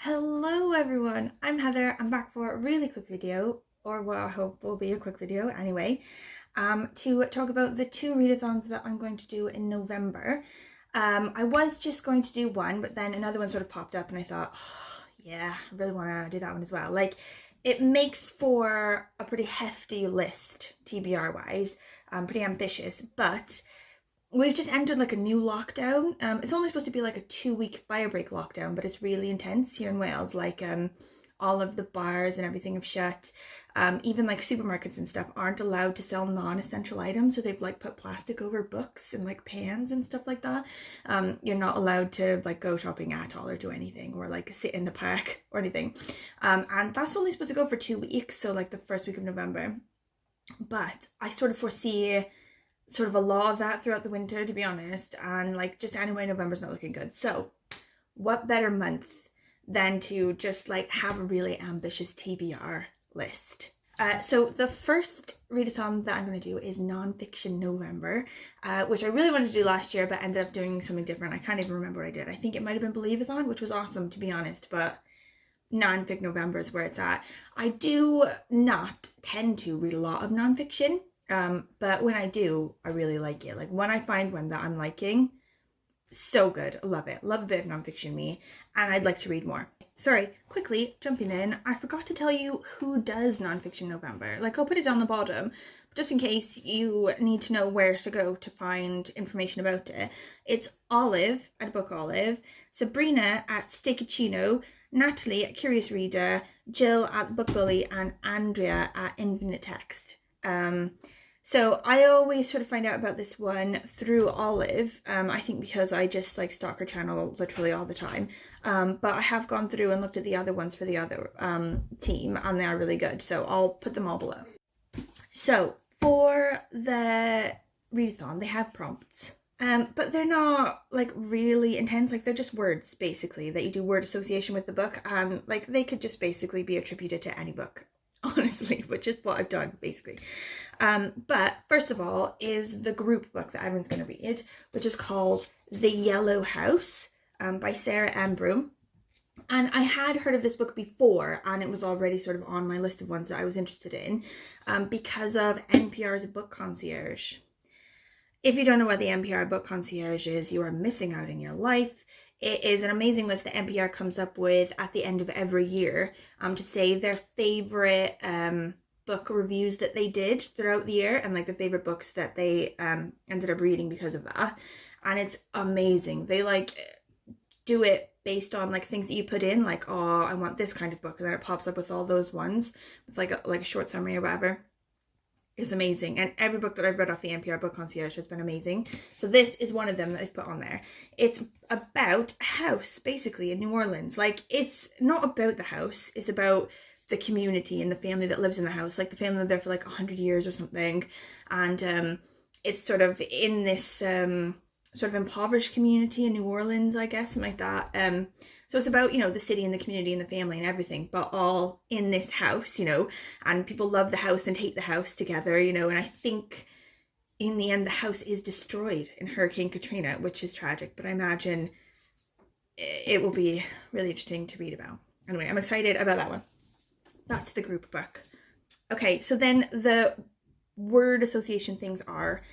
Hello everyone, I'm Heather. I'm back for a really quick video, or what I hope will be a quick video anyway, to talk about the two readathons that I'm going to do in November. I was just going to do one, but then another one sort of popped up and I thought, oh, yeah, I really want to do that one as well. Like, it makes for a pretty hefty list, TBR wise, pretty ambitious, but we've just entered like a new lockdown. It's only supposed to be like a 2-week firebreak lockdown, but it's really intense here in Wales. Like all of the bars and everything have shut. Even like supermarkets and stuff aren't allowed to sell non-essential items, so they've like put plastic over books and like pans and stuff like that. You're not allowed to like go shopping at all or do anything, or like sit in the park or anything. And that's only supposed to go for 2 weeks, so like the first week of November. But I sort of foresee sort of a lot of that throughout the winter, to be honest, and like just anyway, November's not looking good. So what better month than to just like have a really ambitious TBR list. So the first readathon that I'm going to do is Nonfiction November, which I really wanted to do last year but ended up doing something different. I can't even remember what I did. I think it might have been Believeathon, which was awesome, to be honest, but Nonfic November is where it's at. I do not tend to read a lot of nonfiction. But when I do, I really like it. Like when I find one that I'm liking, so good. I love it. Love a bit of nonfiction me, and I'd like to read more. Sorry, quickly jumping in, I forgot to tell you who does Nonfiction November. Like, I'll put it down the bottom, just in case you need to know where to go to find information about it. It's Olive at Book Olive, Sabrina at Steakicino, Natalie at Curious Reader, Jill at Book Bully, and Andrea at Infinite Text. So I always sort of find out about this one through Olive, I think because I just like stalk her channel literally all the time. But I have gone through and looked at the other ones for the other team, and they are really good. So I'll put them all below. So for the readathon, they have prompts. But they're not like really intense. Like, they're just words basically that you do word association with the book, and like they could just basically be attributed to any book, honestly, which is what I've done basically. But first of all is the group book that everyone's going to read, which is called The Yellow House by Sarah and Broom. And I had heard of this book before, and it was already sort of on my list of ones that I was interested in because of NPR's Book Concierge. If you don't know what the NPR Book Concierge is, you are missing out in your life. It is an amazing list that NPR comes up with at the end of every year to say their favorite book reviews that they did throughout the year, and like the favorite books that they ended up reading because of that. And it's amazing. They like do it based on like things that you put in, like, oh, I want this kind of book, and then it pops up with all those ones. It's like a short summary or whatever. Is amazing, and every book that I've read off the NPR Book Concierge has been amazing. So this is one of them that they've put on there. It's about a house basically in New Orleans. Like, it's not about the house, it's about the community and the family that lives in the house. Like, the family lived there for like 100 years or something, and it's sort of in this sort of impoverished community in New Orleans, I guess, something like that. So it's about, you know, the city and the community and the family and everything, but all in this house, you know, and people love the house and hate the house together, you know, and I think in the end the house is destroyed in Hurricane Katrina, which is tragic, but I imagine it will be really interesting to read about. Anyway, I'm excited about that one. That's the group book. Okay, so then the word association things are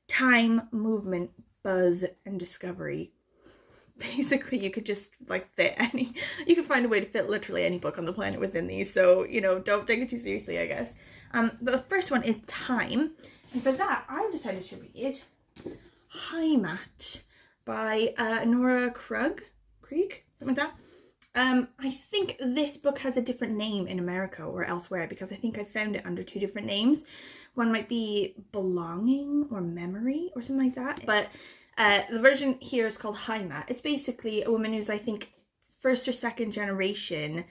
time, movement, buzz, and discovery. Basically, you could just like fit any, you could find a way to fit literally any book on the planet within these, so, you know, don't take it too seriously, I guess. The first one is time, and for that I've decided to read Heimat by Nora Krug, something like that. I think this book has a different name in America or elsewhere, because I think I found it under 2 different names. One might be Belonging or Memory or something like that, but the version here is called Heimat. It's basically a woman who's, I think, 1st or 2nd generation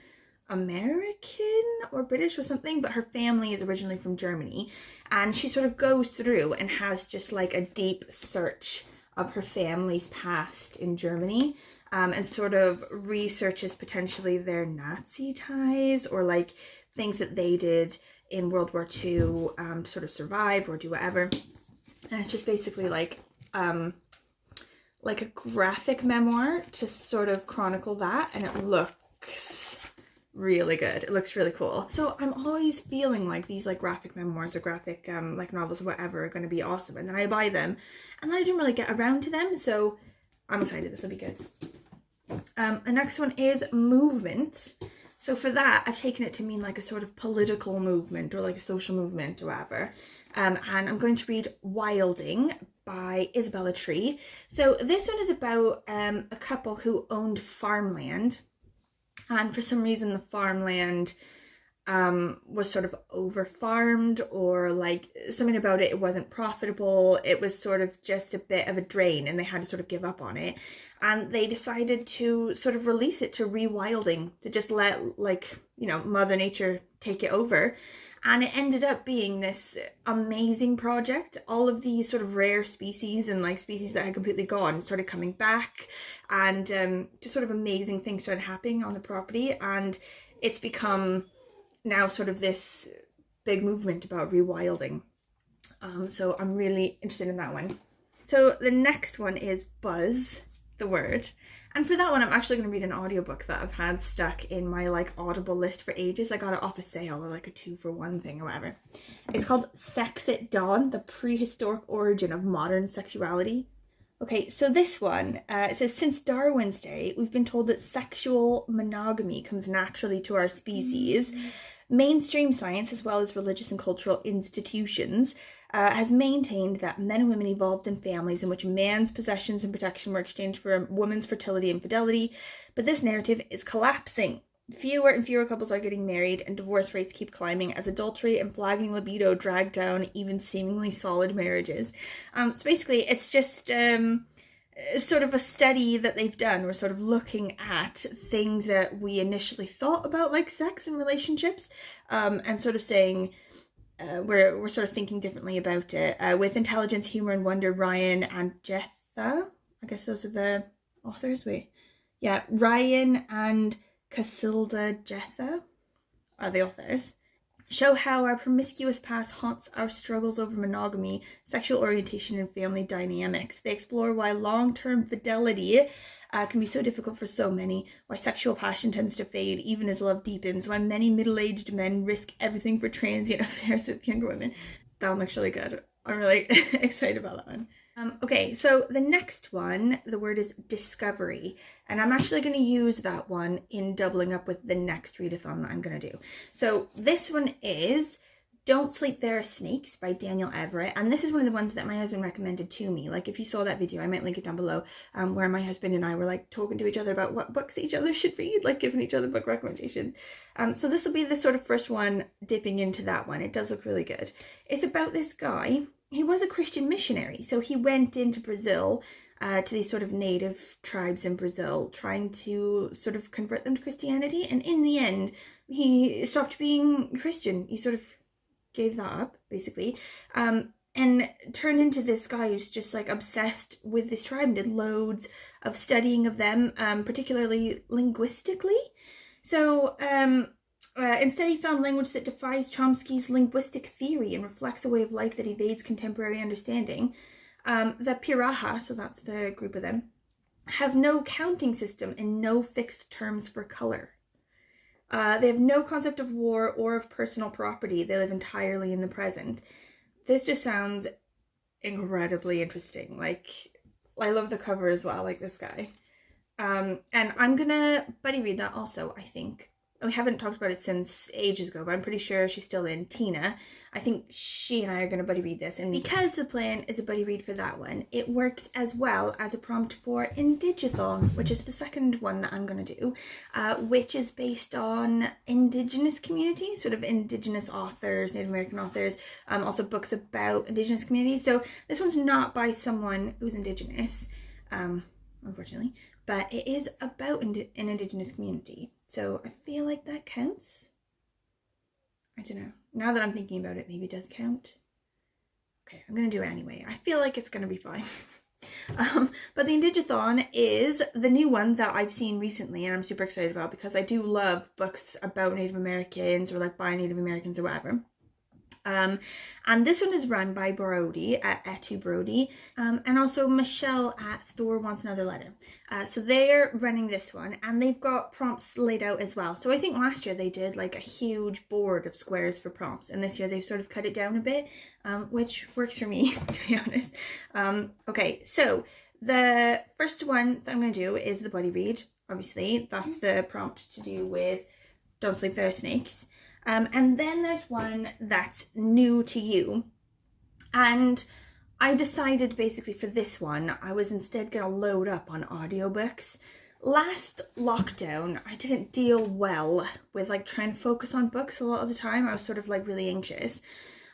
American or British or something, but her family is originally from Germany, and she sort of goes through and has just like a deep search of her family's past in Germany, and sort of researches potentially their Nazi ties or like things that they did in World War II to sort of survive or do whatever. And it's just basically like a graphic memoir to sort of chronicle that, and it looks looks really good. It looks really cool. So I'm always feeling like these like graphic memoirs or graphic like novels or whatever are going to be awesome, and then I buy them and then I didn't really get around to them, so I'm excited. This will be good. The next one is movement. So for that, I've taken it to mean like a sort of political movement or like a social movement or whatever. And I'm going to read Wilding by Isabella Tree. So this one is about a couple who owned farmland, and for some reason the farmland was sort of over farmed, or like something about it wasn't profitable. It was sort of just a bit of a drain and they had to sort of give up on it, and they decided to sort of release it to rewilding, to just let, like, you know, Mother Nature take it over. And it ended up being this amazing project. All of these sort of rare species and like species that had completely gone started coming back, and just sort of amazing things started happening on the property, and it's become now sort of this big movement about rewilding. So I'm really interested in that one. So the next one is Buzz, the word. And for that one, I'm actually going to read an audiobook that I've had stuck in my like Audible list for ages. I got it off a sale, or like a 2-for-1 thing or whatever. It's called Sex at Dawn, The Prehistoric Origin of Modern Sexuality. Okay, so this one, it says, since Darwin's day, we've been told that sexual monogamy comes naturally to our species. Mainstream science, as well as religious and cultural institutions, has maintained that men and women evolved in families in which man's possessions and protection were exchanged for a woman's fertility and fidelity, but this narrative is collapsing. Fewer and fewer couples are getting married, and divorce rates keep climbing as adultery and flagging libido drag down even seemingly solid marriages. So basically, it's just sort of a study that they've done. We're sort of looking at things that we initially thought about, like sex and relationships, and sort of saying we're sort of thinking differently about it. With Intelligence, Humor and Wonder, Ryan and Jetha, I guess those are the authors. Ryan and Casilda Jetha are the authors. Show how our promiscuous past haunts our struggles over monogamy, sexual orientation, and family dynamics. They explore why long-term fidelity can be so difficult for so many, why sexual passion tends to fade even as love deepens, why many middle-aged men risk everything for transient affairs with younger women. That one looks really good. I'm really excited about that one. Okay, so the next one, the word is discovery, and I'm actually going to use that one in doubling up with the next readathon that I'm going to do. So this one is Don't Sleep There Are Snakes by Daniel Everett, and this is one of the ones that my husband recommended to me. Like, if you saw that video, I might link it down below, where my husband and I were like talking to each other about what books each other should read, like giving each other book recommendations. So this will be the sort of first one dipping into that one. It does look really good. It's about this guy. He was a Christian missionary, so he went into Brazil, to these sort of native tribes in Brazil, trying to sort of convert them to Christianity, and in the end, he stopped being Christian. He sort of gave that up, basically, and turned into this guy who's just like obsessed with this tribe and did loads of studying of them, particularly linguistically. So instead, he found language that defies Chomsky's linguistic theory and reflects a way of life that evades contemporary understanding. The Piraha, so that's the group of them, have no counting system and no fixed terms for color. They have no concept of war or of personal property. They live entirely in the present. This just sounds incredibly interesting. Like, I love the cover as well, like this guy. And I'm gonna buddy read that also, I think. We haven't talked about it since ages ago, but I'm pretty sure she's still in. Tina, I think she and I are going to buddy read this, and because the plan is a buddy read for that one, it works as well as a prompt for Indigathon, which is the second one that I'm going to do, which is based on Indigenous communities, sort of Indigenous authors, Native American authors, also books about Indigenous communities. So this one's not by someone who's Indigenous, unfortunately, but it is about an Indigenous community. So I feel like that counts. I don't know. Now that I'm thinking about it, maybe it does count. Okay, I'm going to do it anyway. I feel like it's going to be fine. But the Indigathon is the new one that I've seen recently, and I'm super excited about because I do love books about Native Americans, or like by Native Americans or whatever. And this one is run by Brody at Etu Brody, and also Michelle at Thor Wants Another Letter. So they're running this one, and they've got prompts laid out as well. So I think last year they did like a huge board of squares for prompts, and this year they've sort of cut it down a bit, which works for me, to be honest. Okay, so the first one that I'm going to do is the buddy read. Obviously, that's the prompt to do with Don't Sleep There, Snakes. And then there's one that's new to you. And I decided basically for this one, I was instead going to load up on audiobooks. Last lockdown, I didn't deal well with like trying to focus on books a lot of the time. I was sort of like really anxious.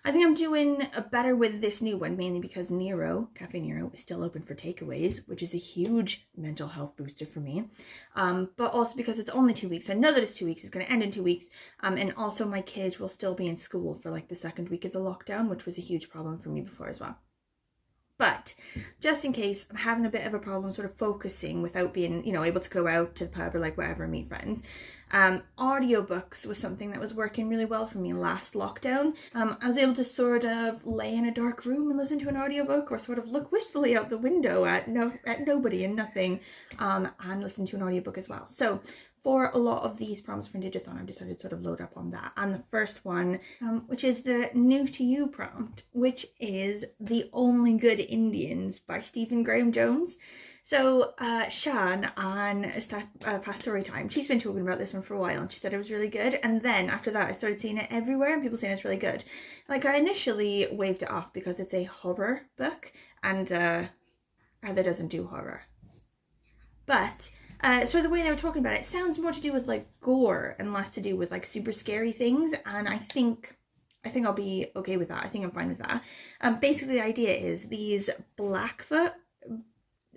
I think I'm doing better with this new one, mainly because Nero, Cafe Nero, is still open for takeaways, which is a huge mental health booster for me. But also because it's only 2 weeks. I know that it's 2 weeks, it's going to end in 2 weeks. And also my kids will still be in school for like the second week of the lockdown, which was a huge problem for me before as well. But just in case I'm having a bit of a problem sort of focusing without being, you know, able to go out to the pub or like whatever and meet friends, audiobooks was something that was working really well for me last lockdown. I was able to sort of lay in a dark room and listen to an audiobook, or sort of look wistfully out the window at nobody and nothing, and listen to an audiobook as well. So for a lot of these prompts for Indigathon, I've decided to sort of load up on that. And the first one, which is the new to you prompt, which is The Only Good Indians by Stephen Graham Jones. So Shan on Past Story Time, she's been talking about this one for a while, and she said it was really good. And then after that, I started seeing it everywhere, and people saying it's really good. Like, I initially waved it off because it's a horror book, and Heather doesn't do horror. But so the way they were talking about it sounds more to do with like gore and less to do with like super scary things, and I think I'll be okay with that. I think I'm fine with that. Basically the idea is these Blackfoot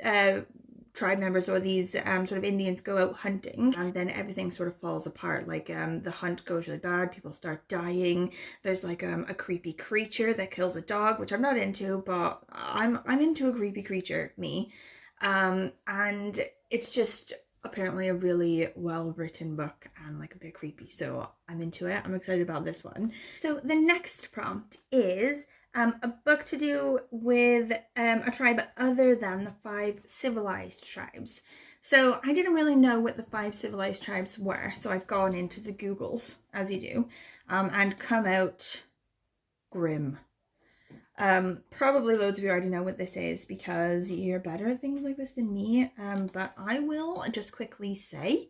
tribe members, or these sort of Indians, go out hunting, and then everything sort of falls apart. Like the hunt goes really bad, people start dying, there's like a creepy creature that kills a dog, which I'm not into, but I'm into a creepy creature, me. And it's just apparently a really well written book and like a bit creepy, so I'm into it. I'm excited about this one. So the next prompt is a book to do with a tribe other than the 5 civilized tribes. So I didn't really know what the 5 civilized tribes were, so I've gone into the Googles, as you do, and come out grim. Probably loads of you already know what this is because you're better at things like this than me, but I will just quickly say.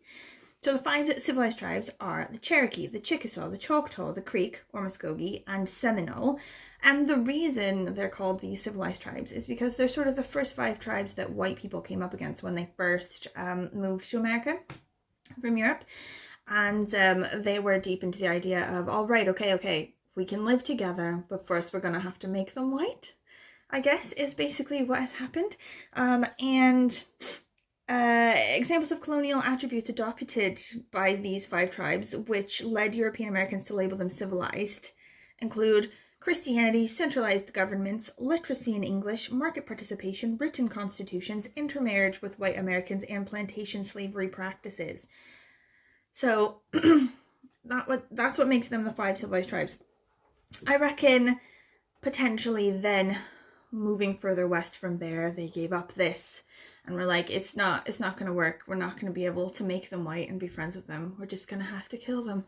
So the 5 civilized tribes are the Cherokee, the Chickasaw, the Choctaw, the Creek or Muskogee, and Seminole. And the reason they're called these civilized tribes is because they're sort of the first 5 tribes that white people came up against when they first moved to America from Europe. And they were deep into the idea of, all right, okay, we can live together, but first we're going to have to make them white, I guess, is basically what has happened. And examples of colonial attributes adopted by these 5 tribes, which led European Americans to label them civilized, include Christianity, centralized governments, literacy in English, market participation, written constitutions, intermarriage with white Americans, and plantation slavery practices. So that's what makes them the 5 civilized tribes. I reckon potentially then moving further west from there, they gave up this and we're like, it's not going to work. We're not going to be able to make them white and be friends with them. We're just going to have to kill them.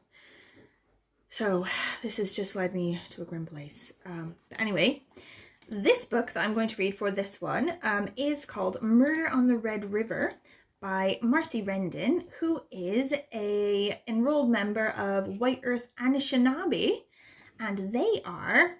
So this has just led me to a grim place. But anyway, this book that I'm going to read for this one is called Murder on the Red River by Marcie Rendon, who is a enrolled member of White Earth Anishinaabe. And they are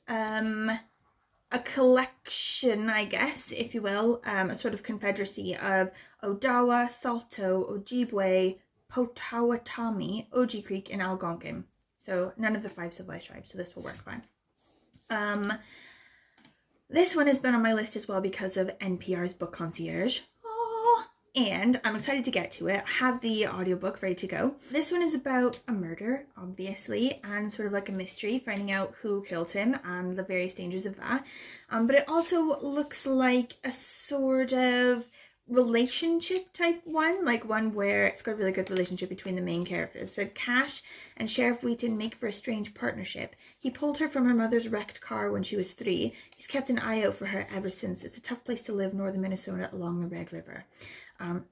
a collection, I guess, if you will, a sort of confederacy of Odawa, Salto, Ojibwe, Potawatomi, Oji Creek, and Algonquin. So none of the 5 civilized tribes, so this will work fine. This one has been on my list as well because of NPR's Book Concierge. And I'm excited to get to it. I have the audiobook ready to go. This one is about a murder, obviously, and sort of like a mystery, finding out who killed him and the various dangers of that. But it also looks like a sort of relationship type one, like one where it's got a really good relationship between the main characters. So Cash and Sheriff Wheaton make for a strange partnership. He pulled her from her mother's wrecked car when she was 3. He's kept an eye out for her ever since. It's a tough place to live, northern Minnesota along the Red River.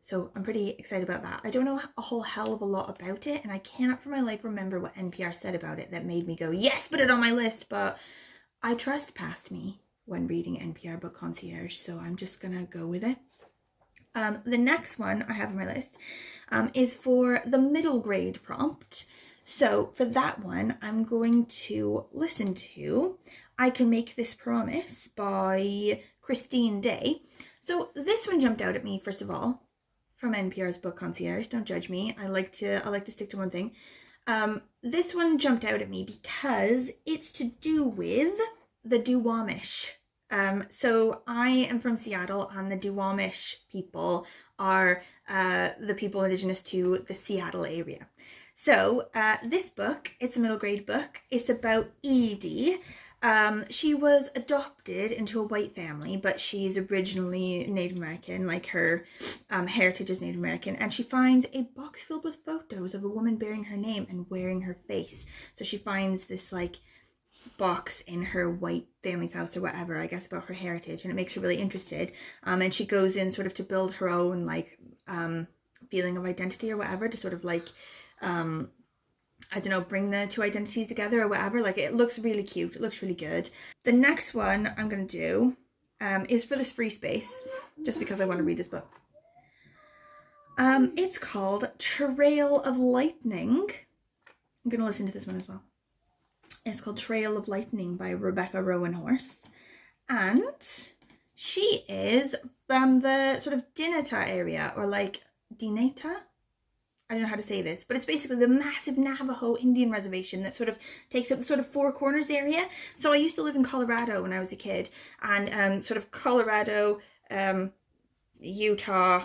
So I'm pretty excited about that. I don't know a whole hell of a lot about it, and I cannot for my life remember what NPR said about it that made me go, yes, put it on my list, but I trust past me when reading NPR Book Concierge, so I'm just gonna go with it. The next one I have on my list is for the middle grade prompt. So for that one, I'm going to listen to I Can Make This Promise by Christine Day. So this one jumped out at me, first of all, from NPR's Book Concierge. Don't judge me. I like to stick to one thing. This one jumped out at me because it's to do with the Duwamish. So I am from Seattle, and the Duwamish people are the people indigenous to the Seattle area. So this book, it's a middle grade book. It's about Edie. She was adopted into a white family, but she's originally Native American, like her heritage is Native American, and she finds a box filled with photos of a woman bearing her name and wearing her face. So she finds this like box in her white family's house or whatever, I guess, about her heritage, and it makes her really interested. And she goes in sort of to build her own like feeling of identity or whatever, to sort of like I don't know, bring the two identities together or whatever. Like, it looks really cute. It looks really good. The next one I'm going to do is for this free space, just because I want to read this book. It's called Trail of Lightning. I'm going to listen to this one as well. It's called Trail of Lightning by Rebecca Roanhorse. And she is from the sort of Dinata area, or like Dinata? I don't know how to say this, but it's basically the massive Navajo Indian reservation that sort of takes up the sort of Four Corners area. So I used to live in Colorado when I was a kid, and sort of Colorado, Utah,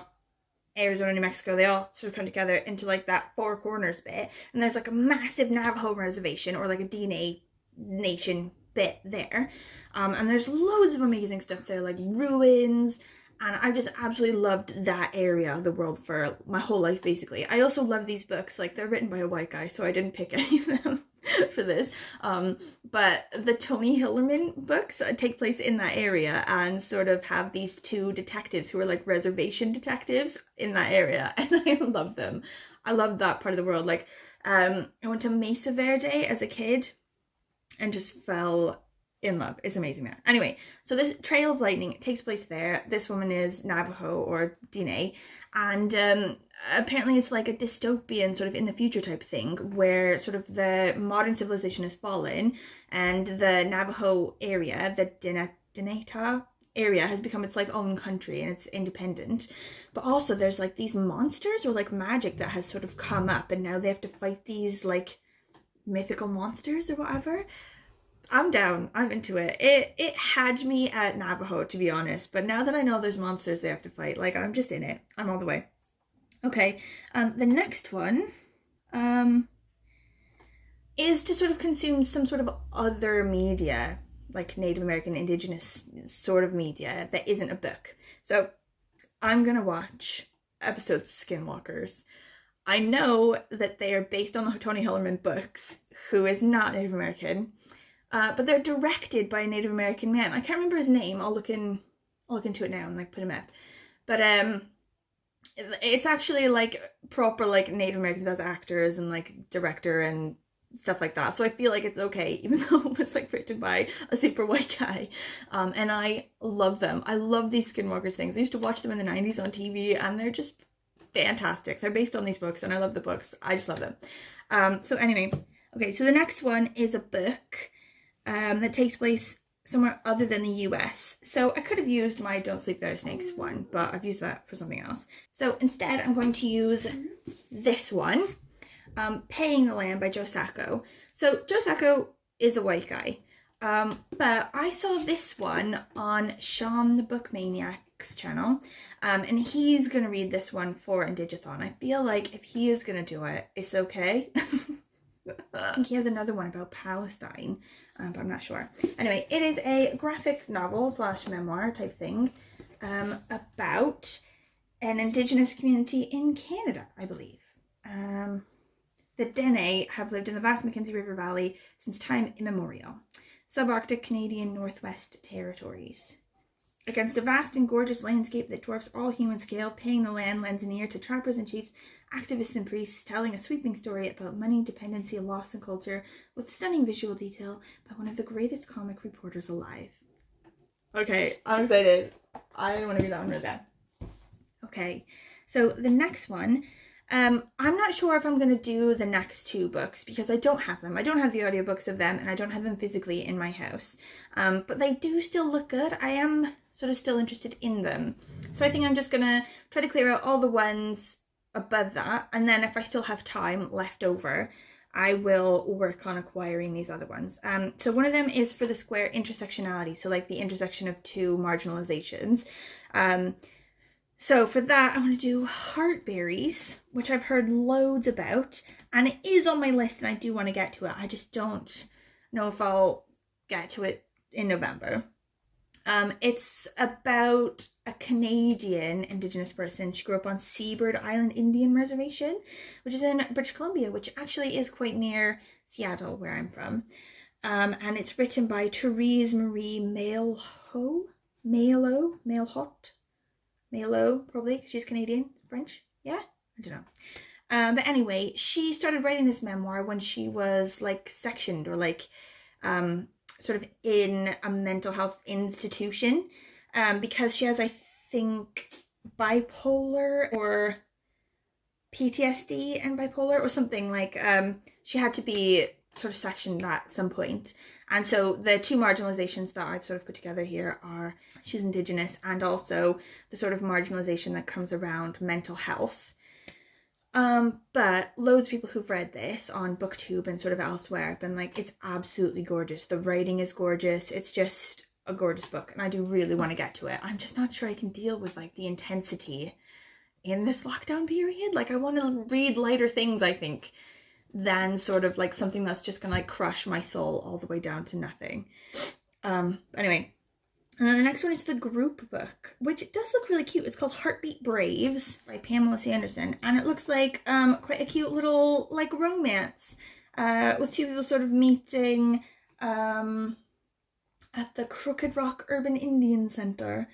Arizona, New Mexico, they all sort of come together into like that Four Corners bit, and there's like a massive Navajo reservation, or like a DNA Nation bit there, and there's loads of amazing stuff there, like ruins. And I just absolutely loved that area of the world for my whole life, basically. I also love these books. Like, they're written by a white guy, so I didn't pick any of them for this. But the Tony Hillerman books take place in that area, and sort of have these two detectives who are like reservation detectives in that area. And I love them. I love that part of the world. Like, I went to Mesa Verde as a kid and just fell in love. It's amazing there. Anyway, so this Trail of Lightning takes place there. This woman is Navajo, or Dine, and apparently it's like a dystopian sort of in the future type thing, where sort of the modern civilization has fallen, and the Navajo area, the Dinata area, has become its like own country, and it's independent. But also there's like these monsters, or like magic, that has sort of come up, and now they have to fight these like mythical monsters or whatever. I'm down. I'm into it. It had me at Navajo, to be honest. But now that I know there's monsters they have to fight, like, I'm just in it. I'm all the way. Okay. The next one is to sort of consume some sort of other media, like Native American Indigenous sort of media that isn't a book. So I'm going to watch episodes of Skinwalkers. I know that they are based on the Tony Hillerman books, who is not Native American. But they're directed by a Native American man. I can't remember his name. I'll look into it now and like put him up. But it's actually like proper like Native Americans as actors and like director and stuff like that. So I feel like it's okay, even though it was like written by a super white guy. And I love them. I love these Skinwalkers things. I used to watch them in the 90s on TV, and they're just fantastic. They're based on these books, and I love the books. I just love them. So anyway, okay, so the next one is a book that takes place somewhere other than the US. So I could have used my Don't Sleep There Are Snakes one, but I've used that for something else. So instead I'm going to use this one, Paying the Land by Joe Sacco. So Joe Sacco is a white guy, but I saw this one on Sean the Book Maniac's channel, and he's going to read this one for Indigathon. I feel like if he is going to do it, it's okay. I think he has another one about Palestine, but I'm not sure. Anyway, it is a graphic novel / memoir type thing about an Indigenous community in Canada, I believe. The Dene have lived in the vast Mackenzie River Valley since time immemorial. Subarctic Canadian Northwest Territories. Against a vast and gorgeous landscape that dwarfs all human scale, paying the land lends an ear to trappers and chiefs, activists and priests, telling a sweeping story about money, dependency, loss, and culture, with stunning visual detail by one of the greatest comic reporters alive. Okay, I'm excited. I want to read that one really bad. Okay, so the next one, I'm not sure if I'm going to do the next two books because I don't have them. I don't have the audiobooks of them and I don't have them physically in my house. But they do still look good. I am sort of still interested in them. So I think I'm just going to try to clear out all the ones above that. And then if I still have time left over, I will work on acquiring these other ones. So one of them is for the square intersectionality. So like the intersection of two marginalizations. So for that, I want to do Heartberries, which I've heard loads about, and it is on my list and I do want to get to it. I just don't know if I'll get to it in November. It's about a Canadian Indigenous person. She grew up on Seabird Island Indian Reservation, which is in British Columbia, which actually is quite near Seattle, where I'm from. And it's written by Terese Marie Mailhot, probably, because she's Canadian, French, yeah? I don't know. But anyway, she started writing this memoir when she was like sectioned or like sort of in a mental health institution because she has, I think, bipolar or PTSD and bipolar or something like she had to be sort of sectioned at some point. And so the two marginalizations that I've sort of put together here are she's Indigenous and also the sort of marginalization that comes around mental health. But loads of people who've read this on BookTube and sort of elsewhere have been like, it's absolutely gorgeous. The writing is gorgeous. It's just a gorgeous book. And I do really want to get to it. I'm just not sure I can deal with like the intensity in this lockdown period. Like I want to read lighter things, I think, than sort of like something that's just gonna like crush my soul all the way down to nothing. Anyway, and then the next one is the group book, which does look really cute. It's called Heartbeat Braves by Pamela Sanderson, and it looks like quite a cute little like romance with two people sort of meeting at the Crooked Rock Urban Indian Center.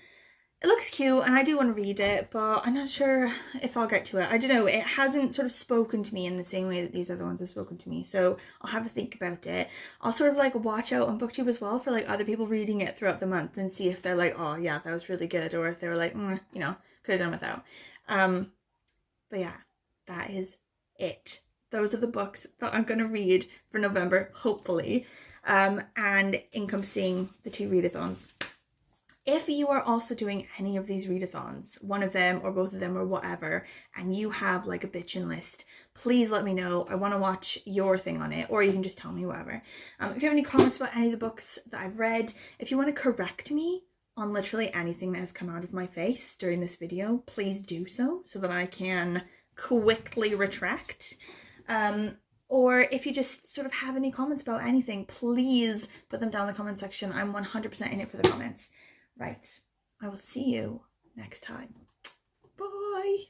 It looks cute and I do want to read it, but I'm not sure if I'll get to it. I don't know, it hasn't sort of spoken to me in the same way that these other ones have spoken to me, so I'll have a think about it. I'll sort of like watch out on BookTube as well for like other people reading it throughout the month and see if they're like, oh yeah, that was really good, or if they were like, you know, could have done without. But yeah, that is it. Those are the books that I'm going to read for November, hopefully, and encompassing the two readathons. If you are also doing any of these readathons, one of them or both of them or whatever, and you have like a bitchin' list, please let me know. I want to watch your thing on it, or you can just tell me whatever. If you have any comments about any of the books that I've read, if you want to correct me on literally anything that has come out of my face during this video, please do so that I can quickly retract. Or if you just sort of have any comments about anything, please put them down in the comment section. I'm 100% in it for the comments. Right, I will see you next time. Bye!